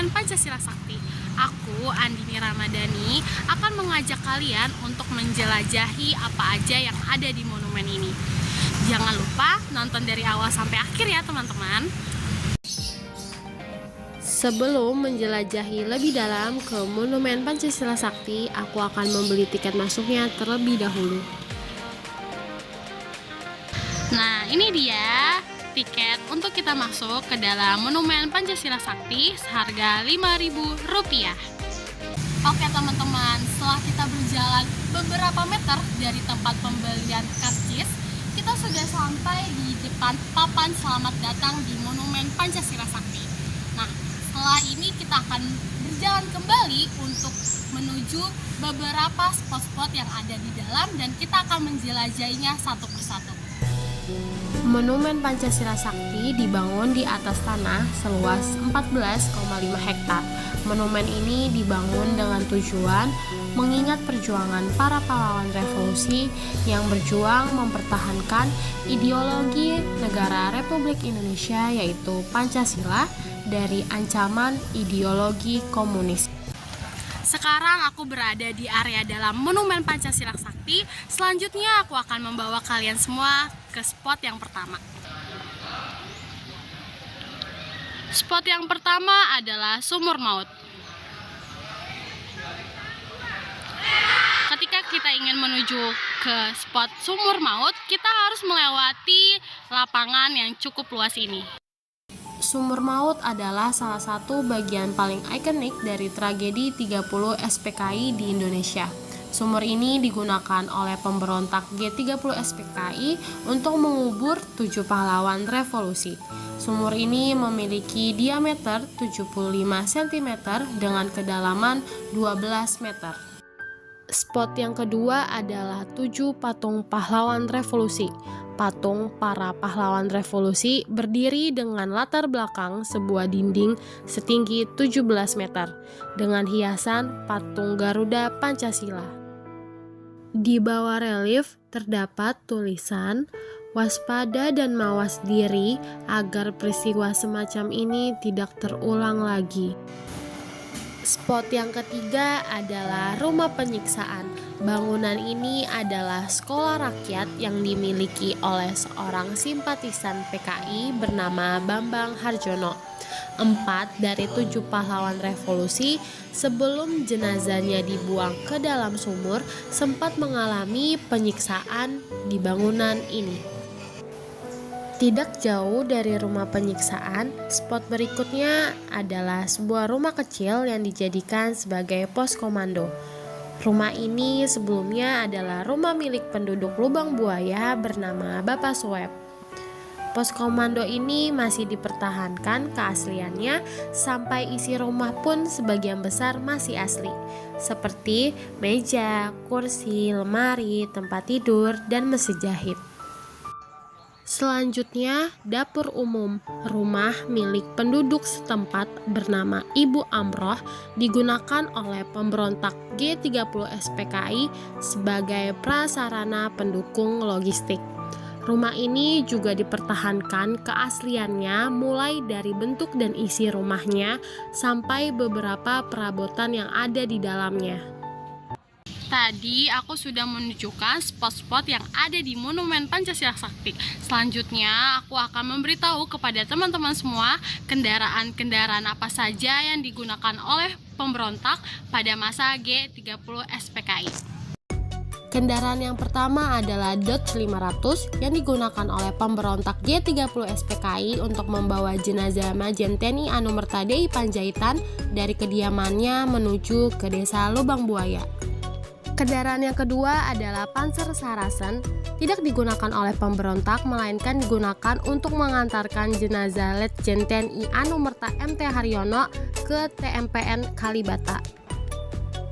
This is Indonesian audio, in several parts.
Monumen Pancasila Sakti. Aku, Andini Ramadhani, akan mengajak kalian untuk menjelajahi apa aja yang ada di monumen ini. Jangan lupa nonton dari awal sampai akhir ya teman-teman. Sebelum menjelajahi lebih dalam ke Monumen Pancasila Sakti, aku akan membeli tiket masuknya terlebih dahulu. Nah, ini dia tiket untuk kita masuk ke dalam Monumen Pancasila Sakti seharga Rp5.000. Oke teman-teman, setelah kita berjalan beberapa meter dari tempat pembelian karcis, kita sudah sampai di depan papan selamat datang di Monumen Pancasila Sakti. Nah, setelah ini kita akan berjalan kembali untuk menuju beberapa spot-spot yang ada di dalam dan kita akan menjelajahinya satu persatu. Monumen Pancasila Sakti dibangun di atas tanah seluas 14,5 hektar. Monumen ini dibangun dengan tujuan mengingat perjuangan para pahlawan revolusi yang berjuang mempertahankan ideologi negara Republik Indonesia yaitu Pancasila dari ancaman ideologi komunis. Sekarang aku berada di area dalam Monumen Pancasila Sakti. Selanjutnya aku akan membawa kalian semua ke spot yang pertama. Spot yang pertama adalah Sumur Maut. Ketika kita ingin menuju ke spot Sumur Maut, kita harus melewati lapangan yang cukup luas ini. Sumur Maut adalah salah satu bagian paling ikonik dari tragedi 30 SPKI di Indonesia. Sumur ini digunakan oleh pemberontak G30 SPKI untuk mengubur 7 pahlawan revolusi. Sumur ini memiliki diameter 75 cm dengan kedalaman 12 meter. Spot yang kedua adalah 7 patung pahlawan revolusi. Patung para pahlawan revolusi berdiri dengan latar belakang sebuah dinding setinggi 17 meter dengan hiasan patung Garuda Pancasila. Di bawah relief terdapat tulisan waspada dan mawas diri agar peristiwa semacam ini tidak terulang lagi. Spot yang ketiga adalah Rumah Penyiksaan. Bangunan ini adalah sekolah rakyat yang dimiliki oleh seorang simpatisan PKI bernama Bambang Harjono. 4 dari 7 pahlawan revolusi sebelum jenazahnya dibuang ke dalam sumur sempat mengalami penyiksaan di bangunan ini. Tidak jauh dari rumah penyiksaan, spot berikutnya adalah sebuah rumah kecil yang dijadikan sebagai pos komando. Rumah ini sebelumnya adalah rumah milik penduduk Lubang Buaya bernama Bapak Sueb. Pos komando ini masih dipertahankan keasliannya sampai isi rumah pun sebagian besar masih asli, seperti meja, kursi, lemari, tempat tidur, dan mesin jahit. Selanjutnya, dapur umum, rumah milik penduduk setempat bernama Ibu Amroh digunakan oleh pemberontak G30 SPKI sebagai prasarana pendukung logistik. Rumah ini juga dipertahankan keasliannya mulai dari bentuk dan isi rumahnya sampai beberapa perabotan yang ada di dalamnya. Tadi aku sudah menunjukkan spot-spot yang ada di Monumen Pancasila Sakti. Selanjutnya aku akan memberitahu kepada teman-teman semua kendaraan-kendaraan apa saja yang digunakan oleh pemberontak pada masa G30 SPKI. Kendaraan yang pertama adalah Dodge 500 yang digunakan oleh pemberontak G30 SPKI untuk membawa jenazah Majen TNI Anumerta DI Panjaitan dari kediamannya menuju ke desa Lubang Buaya. Kendaraan yang kedua adalah Panzer Sarasen, tidak digunakan oleh pemberontak melainkan digunakan untuk mengantarkan jenazah Letjen TNI Anumerta MT Haryono ke TMPN Kalibata.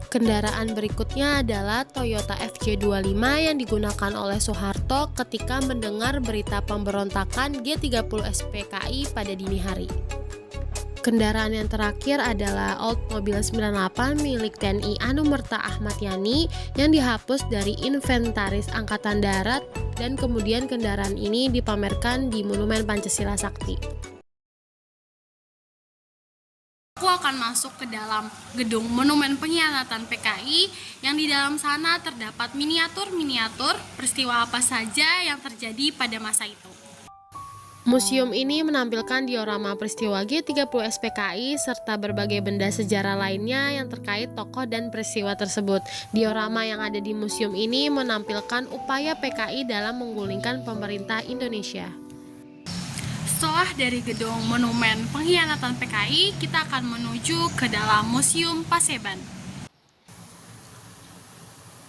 Kendaraan berikutnya adalah Toyota FJ25 yang digunakan oleh Soeharto ketika mendengar berita pemberontakan G30 SPKI pada dini hari. Kendaraan yang terakhir adalah Oldsmobile 98 milik TNI Anumerta Ahmad Yani yang dihapus dari inventaris Angkatan Darat dan kemudian kendaraan ini dipamerkan di Monumen Pancasila Sakti. Aku akan masuk ke dalam gedung Monumen Pengkhianatan PKI yang di dalam sana terdapat miniatur-miniatur peristiwa apa saja yang terjadi pada masa itu. Museum ini menampilkan diorama peristiwa G30 SPKI serta berbagai benda sejarah lainnya yang terkait tokoh dan peristiwa tersebut. Diorama yang ada di museum ini menampilkan upaya PKI dalam menggulingkan pemerintah Indonesia. Setelah dari gedung Monumen Pengkhianatan PKI, kita akan menuju ke dalam Museum Paseban.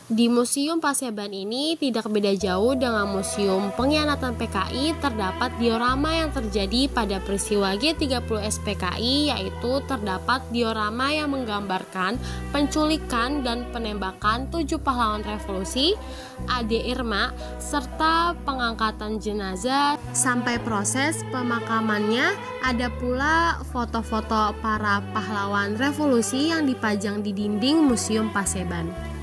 Di Museum Paseban ini tidak beda jauh dengan Museum Pengkhianatan PKI, terdapat diorama yang terjadi pada peristiwa G30 SPKI, yaitu terdapat diorama yang menggambarkan penculikan dan penembakan 7 pahlawan revolusi, Ade Irma, serta pengangkatan jenazah sampai proses pemakamannya. Ada pula foto-foto para pahlawan revolusi yang dipajang di dinding Museum Paseban.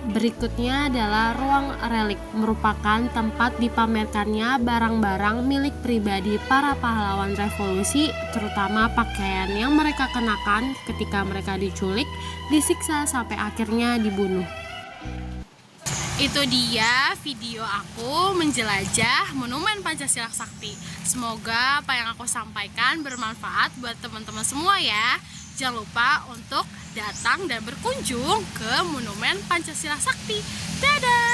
Berikutnya adalah ruang relik, merupakan tempat dipamerkannya barang-barang milik pribadi para pahlawan revolusi, terutama pakaian yang mereka kenakan ketika mereka diculik, disiksa sampai akhirnya dibunuh. Itu dia video aku menjelajah Monumen Pancasila Sakti. Semoga apa yang aku sampaikan bermanfaat buat teman-teman semua ya. Jangan lupa untuk datang dan berkunjung ke Monumen Pancasila Sakti. Dadah!